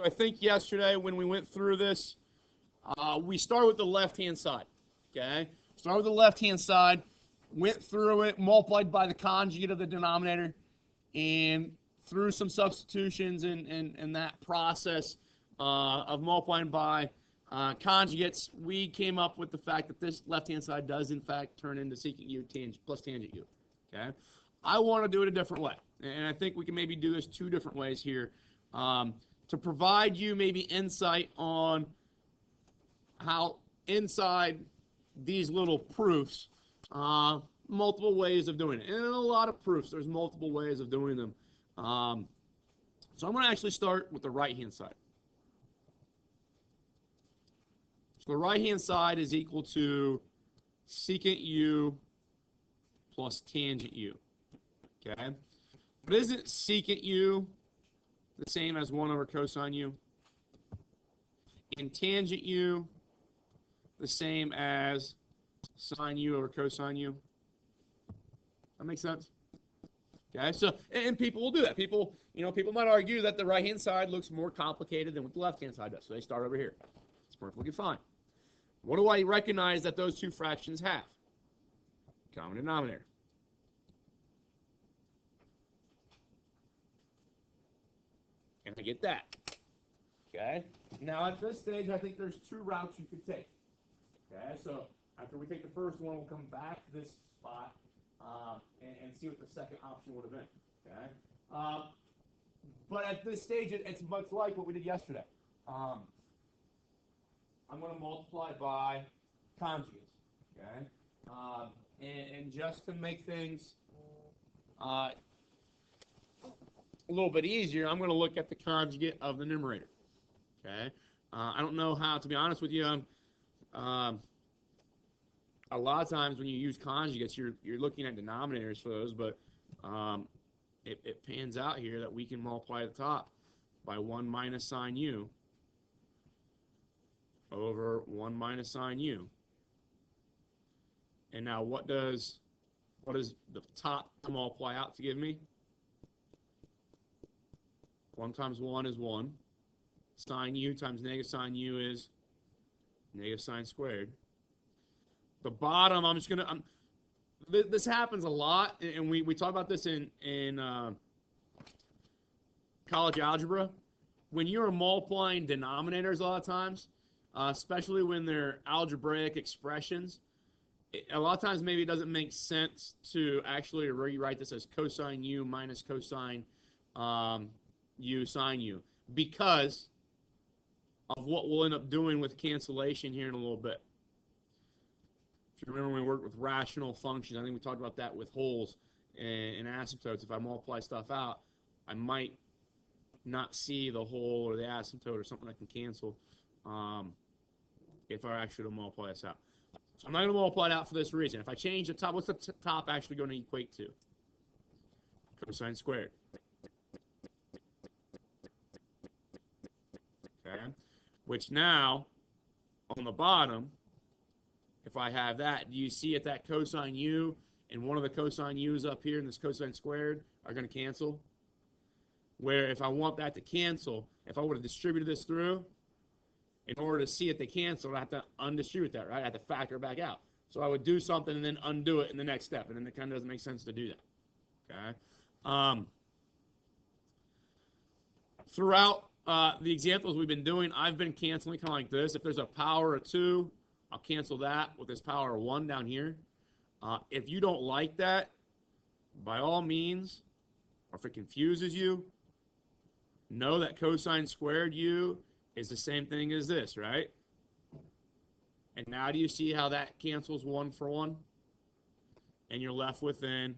I think yesterday when we went through this, we started with the left-hand side. Okay? Start with the left-hand side, went through it, multiplied by the conjugate of the denominator, and through some substitutions and that process of multiplying by conjugates, we came up with the fact that this left-hand side does, in fact, turn into secant u plus tangent u. Okay? I want to do it a different way, and I think we can maybe do this two different ways here to provide you maybe insight on how inside these little proofs, multiple ways of doing it. And in a lot of proofs, there's multiple ways of doing them. So I'm going to actually start with the right-hand side. So the right-hand side is equal to secant u plus tangent u. Okay? But isn't secant u the same as 1 over cosine u? And tangent u the same as sine u over cosine u? That makes sense? Okay, so, and people will do that. People might argue that the right-hand side looks more complicated than what the left-hand side does. So they start over here. It's perfectly fine. What do I recognize that those two fractions have? Common denominator. And I get that. Okay? Now, at this stage, I think there's two routes you could take. Okay? So, after we take the first one, we'll come back to this spot and see what the second option would have been. Okay? But at this stage, it's much like what we did yesterday. I'm going to multiply by conjugates. Okay? And just to make things a little bit easier, I'm going to look at the conjugate of the numerator. Okay? I don't know how, to be honest with you, a lot of times when you use conjugates, you're looking at denominators for those, but it pans out here that we can multiply the top by 1 minus sine u over 1 minus sine u. And now what does the top multiply out to give me? 1 times 1 is 1. Sine u times negative sine u is negative sine squared. The bottom, I'm just going to, this happens a lot, and we talk about this in college algebra. When you're multiplying denominators a lot of times, especially when they're algebraic expressions, a lot of times maybe it doesn't make sense to actually rewrite this as cosine u minus cosine u sine u because of what we'll end up doing with cancellation here in a little bit. If you remember when we worked with rational functions, I think we talked about that with wholes and asymptotes. If I multiply stuff out, I might not see the whole or the asymptote or something I can cancel if I actually multiply this out. So I'm not going to multiply it out for this reason. If I change the top, what's the top actually going to equate to? Cosine squared. Okay? Which now, on the bottom, if I have that, do you see it that cosine u and one of the cosine u's up here and this cosine squared are going to cancel? Where if I want that to cancel, if I would have distributed this through, in order to see it they cancel, I have to undistribute that, right? I have to factor it back out. So I would do something and then undo it in the next step, and then it kind of doesn't make sense to do that. Okay? Throughout the examples we've been doing, I've been canceling kind of like this. If there's a power of 2, I'll cancel that with this power of 1 down here. If you don't like that, by all means, or if it confuses you, know that cosine squared u is the same thing as this, right? And now do you see how that cancels 1 for 1? And you're left with then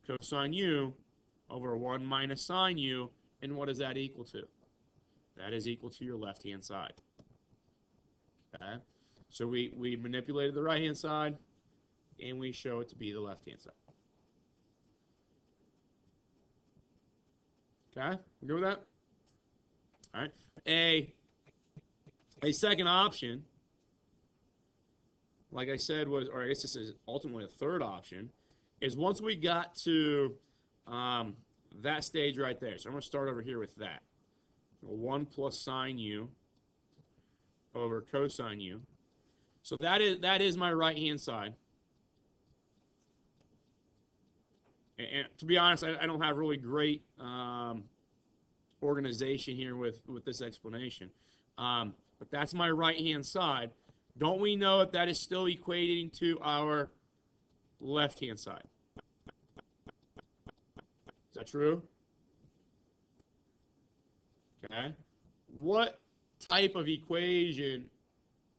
cosine u over 1 minus sine u. And what is that equal to? That is equal to your left-hand side. Okay? So we manipulated the right-hand side, and we show it to be the left-hand side. Okay? You good with that? All right. A second option, like I said, was, or I guess this is ultimately a third option, is once we got to that stage right there. So I'm going to start over here with that. 1 plus sine u over cosine u. So that is my right-hand side. And to be honest, I don't have really great organization here with this explanation. But that's my right-hand side. Don't we know that is still equating to our left-hand side? Is that true? Okay. What type of equation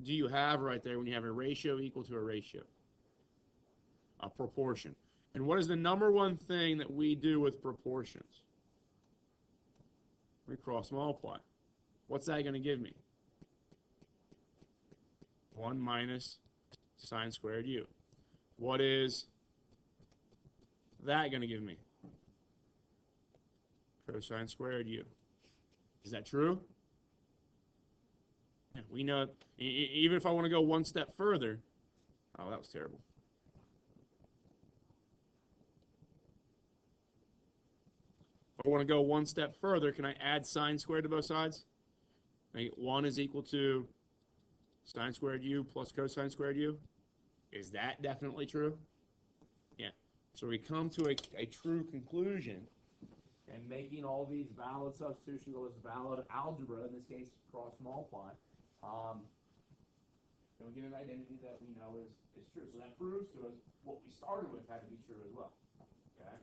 do you have right there when you have a ratio equal to a ratio? A proportion. And what is the number one thing that we do with proportions? We cross multiply. What's that going to give me? 1 minus sine squared u. What is that going to give me? Cosine squared u. Is that true? Yeah, we know, even if I want to go one step further, oh, that was terrible. If I want to go one step further, can I add sine squared to both sides? 1 is equal to sine squared u plus cosine squared u. Is that definitely true? Yeah. So we come to a true conclusion, and making all these valid substitutions, all this valid algebra, in this case cross multiply, and we get an identity that we know is true. So that proves to us what we started with had to be true as well. Okay.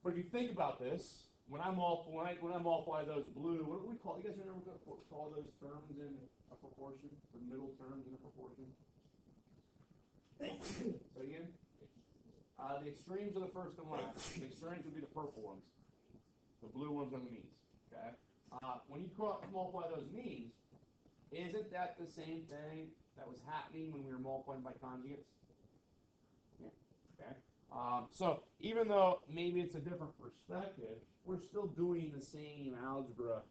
But if you think about this, when I multiply those blue, what do we call? You guys remember what we call those terms in a proportion? The middle terms in a proportion. So again, the extremes are the first and last. The extremes would be the purple ones. The blue ones are the means. Okay. When you multiply those means, isn't that the same thing that was happening when we were multiplying by conjugates? Yeah. Okay. So even though maybe it's a different perspective, we're still doing the same algebra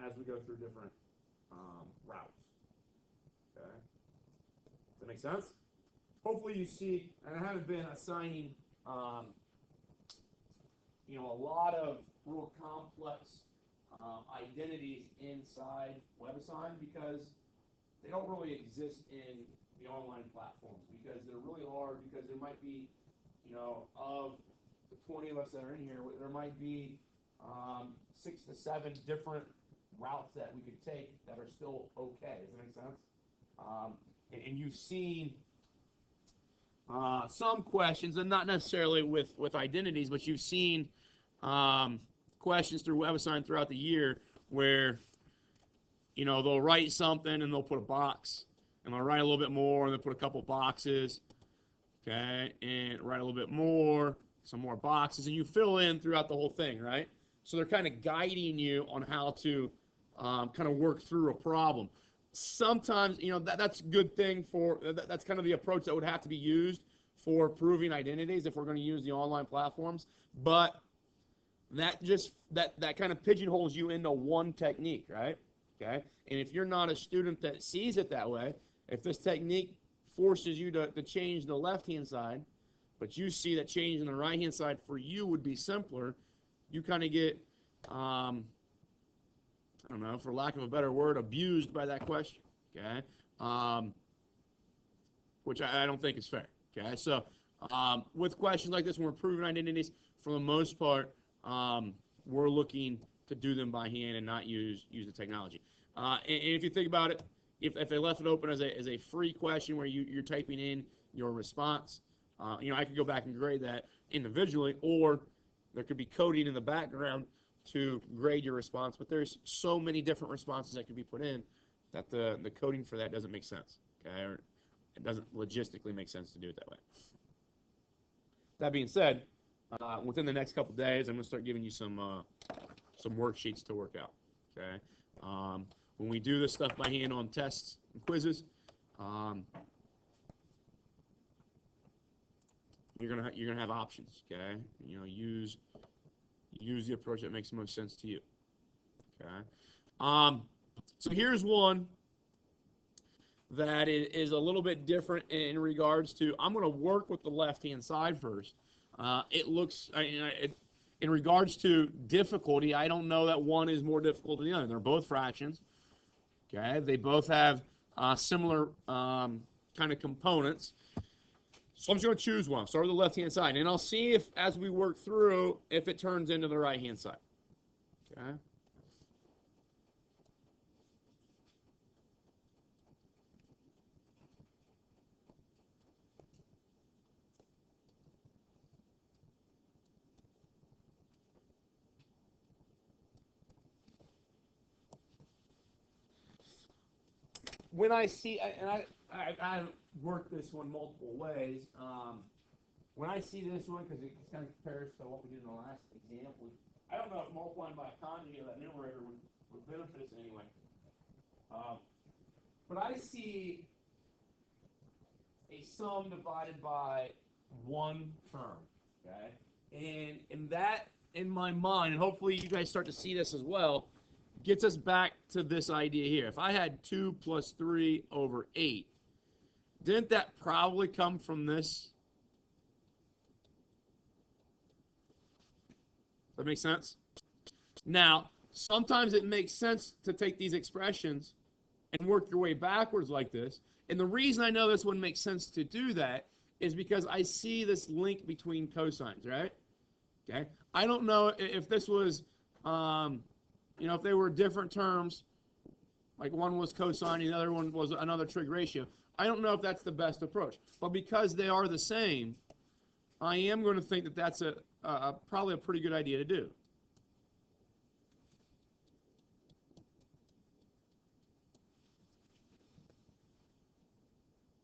as we go through different routes. Okay. Does that make sense? Hopefully you see, and I haven't been assigning, a lot of real complex identities inside WebAssign because they don't really exist in the online platforms because there really are, because there might be, of the 20 of us that are in here, there might be 6 to 7 different routes that we could take that are still okay. Does that make sense? And you've seen some questions, and not necessarily with identities, but you've seen questions through WebAssign throughout the year where, they'll write something and they'll put a box, and they'll write a little bit more and they'll put a couple boxes, okay, and write a little bit more, some more boxes, and you fill in throughout the whole thing, right? So they're kind of guiding you on how to kind of work through a problem. Sometimes, that's a good thing that's kind of the approach that would have to be used for proving identities if we're going to use the online platforms. But that kind of pigeonholes you into one technique, right? Okay. And if you're not a student that sees it that way, if this technique forces you to change the left-hand side, but you see that changing the right-hand side for you would be simpler, you kind of get, I don't know, for lack of a better word, abused by that question, okay? Which I don't think is fair, okay? So with questions like this, when we're proving identities, for the most part, we're looking to do them by hand and not use the technology. And if you think about it, if they left it open as a free question where you're typing in your response, I could go back and grade that individually, or there could be coding in the background to grade your response. But there's so many different responses that could be put in that the coding for that doesn't make sense, okay? Or it doesn't logistically make sense to do it that way. That being said, within the next couple days, I'm going to start giving you some worksheets to work out, okay? When we do this stuff by hand on tests and quizzes, you're gonna have options, okay? Use the approach that makes the most sense to you, okay? So here's one that is a little bit different in regards to, I'm going to work with the left-hand side first. It looks, In regards to difficulty, I don't know that one is more difficult than the other. They're both fractions. Okay, they both have similar kind of components. So I'm just going to choose one. Start with the left-hand side, and I'll see if, as we work through, if it turns into the right-hand side. Okay. When I see, and I've worked this one multiple ways. When I see this one, because it kind of compares to what we did in the last example, I don't know if multiplying by a conjugate of that numerator would benefit us in any way. But I see a sum divided by one term, okay? And that, in my mind, and hopefully you guys start to see this as well, gets us back to this idea here. If I had 2 plus 3 over 8, didn't that probably come from this? That makes sense? Now, sometimes it makes sense to take these expressions and work your way backwards like this. And the reason I know this one makes sense to do that is because I see this link between cosines, right? Okay. I don't know if this was, if they were different terms, like one was cosine and the other one was another trig ratio. I don't know if that's the best approach. But because they are the same, I am going to think that that's probably a pretty good idea to do.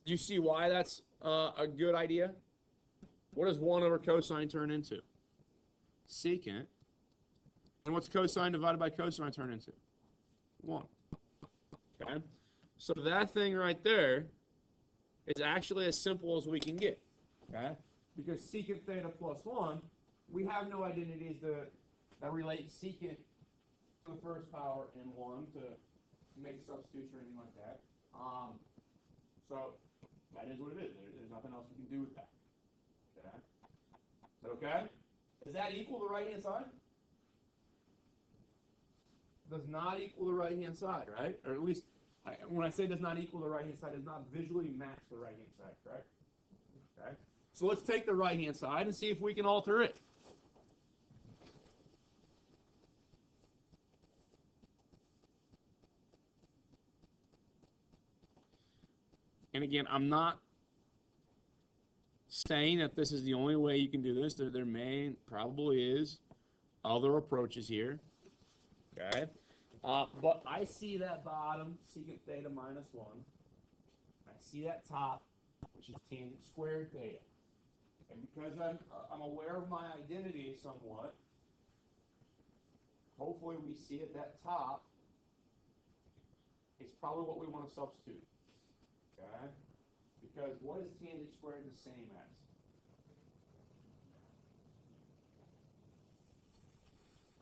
Do you see why that's a good idea? What does 1 over cosine turn into? Secant. And what's cosine divided by cosine turn into? 1. Okay? So that thing right there is actually as simple as we can get. Okay? Because secant theta plus 1, we have no identities that relate secant to the first power and 1 to make a substitution or anything like that. So that is what it is. There's nothing else we can do with that. Okay? Is that okay? Does that equal the right-hand side? Does not equal the right-hand side, right? Or at least, when I say does not equal the right-hand side, does not visually match the right-hand side, correct? Okay. So let's take the right-hand side and see if we can alter it. And again, I'm not saying that this is the only way you can do this. There probably is other approaches here. Okay. But I see that bottom, secant theta minus 1. I see that top, which is tangent squared theta. And because I'm aware of my identity somewhat, hopefully we see at that top, it's probably what we want to substitute. Okay? Because what is tangent squared the same as?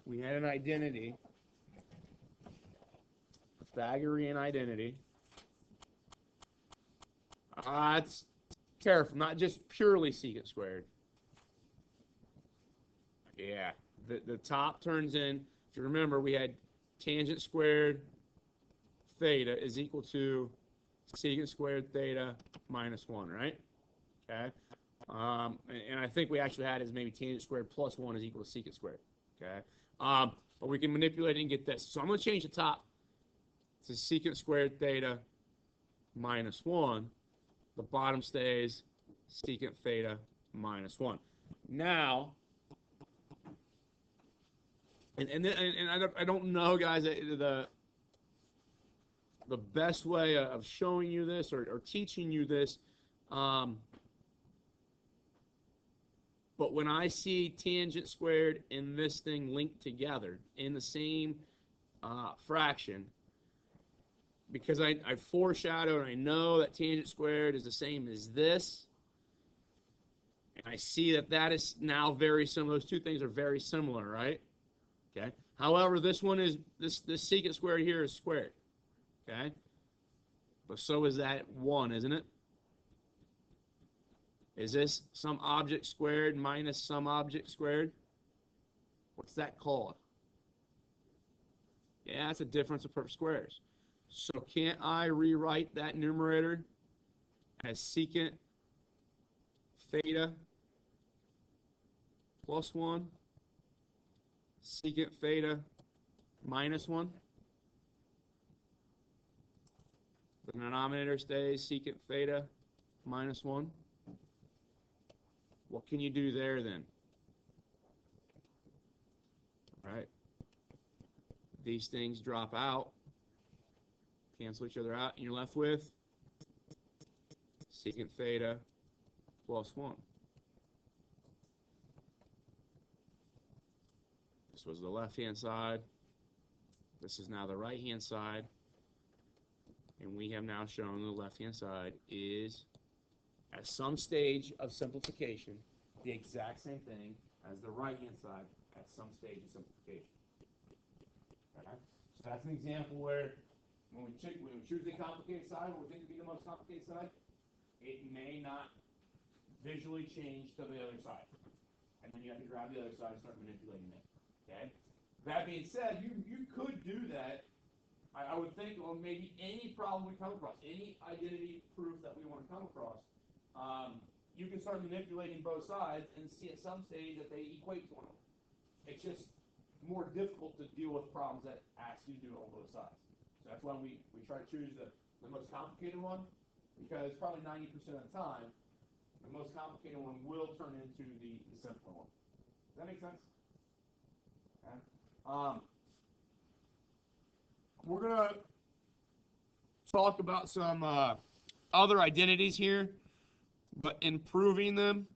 We had an identity, Pythagorean identity. It's careful, not just purely secant squared. Yeah, the top turns in, if you remember, we had tangent squared theta is equal to secant squared theta minus 1, right? Okay. And I think we actually had is maybe tangent squared plus 1 is equal to secant squared. Okay. But we can manipulate it and get this. So I'm going to change the top to secant squared theta minus 1. The bottom stays secant theta minus 1. Now, and I don't know, guys, the best way of showing you this or teaching you this, but when I see tangent squared and this thing linked together in the same fraction, because I foreshadowed and I know that tangent squared is the same as this, and I see that is now very similar. Those two things are very similar, right? Okay. However, this one is this secant squared here is squared. Okay. But so is that 1, isn't it? Is this some object squared minus some object squared? What's that called? Yeah, it's a difference of perfect squares. So can't I rewrite that numerator as secant theta plus 1, secant theta minus 1? The denominator stays secant theta minus 1. What can you do there then? All right. These things drop out, cancel each other out, and you're left with secant theta plus 1. This was the left-hand side. This is now the right-hand side. And we have now shown the left-hand side is, at some stage of simplification, the exact same thing as the right-hand side at some stage of simplification. Okay? So that's an example where when we choose the complicated side, what we think would be the most complicated side, it may not visually change to the other side. And then you have to grab the other side and start manipulating it. Okay? That being said, you could do that. I would think on maybe any problem we come across, any identity proof that we want to come across, you can start manipulating both sides and see at some stage that they equate to one another. It's just more difficult to deal with problems that ask you to do it on both sides. So that's why we try to choose the most complicated one, because probably 90% of the time, the most complicated one will turn into the simpler one. Does that make sense? Okay. We're going to talk about some other identities here, but improving them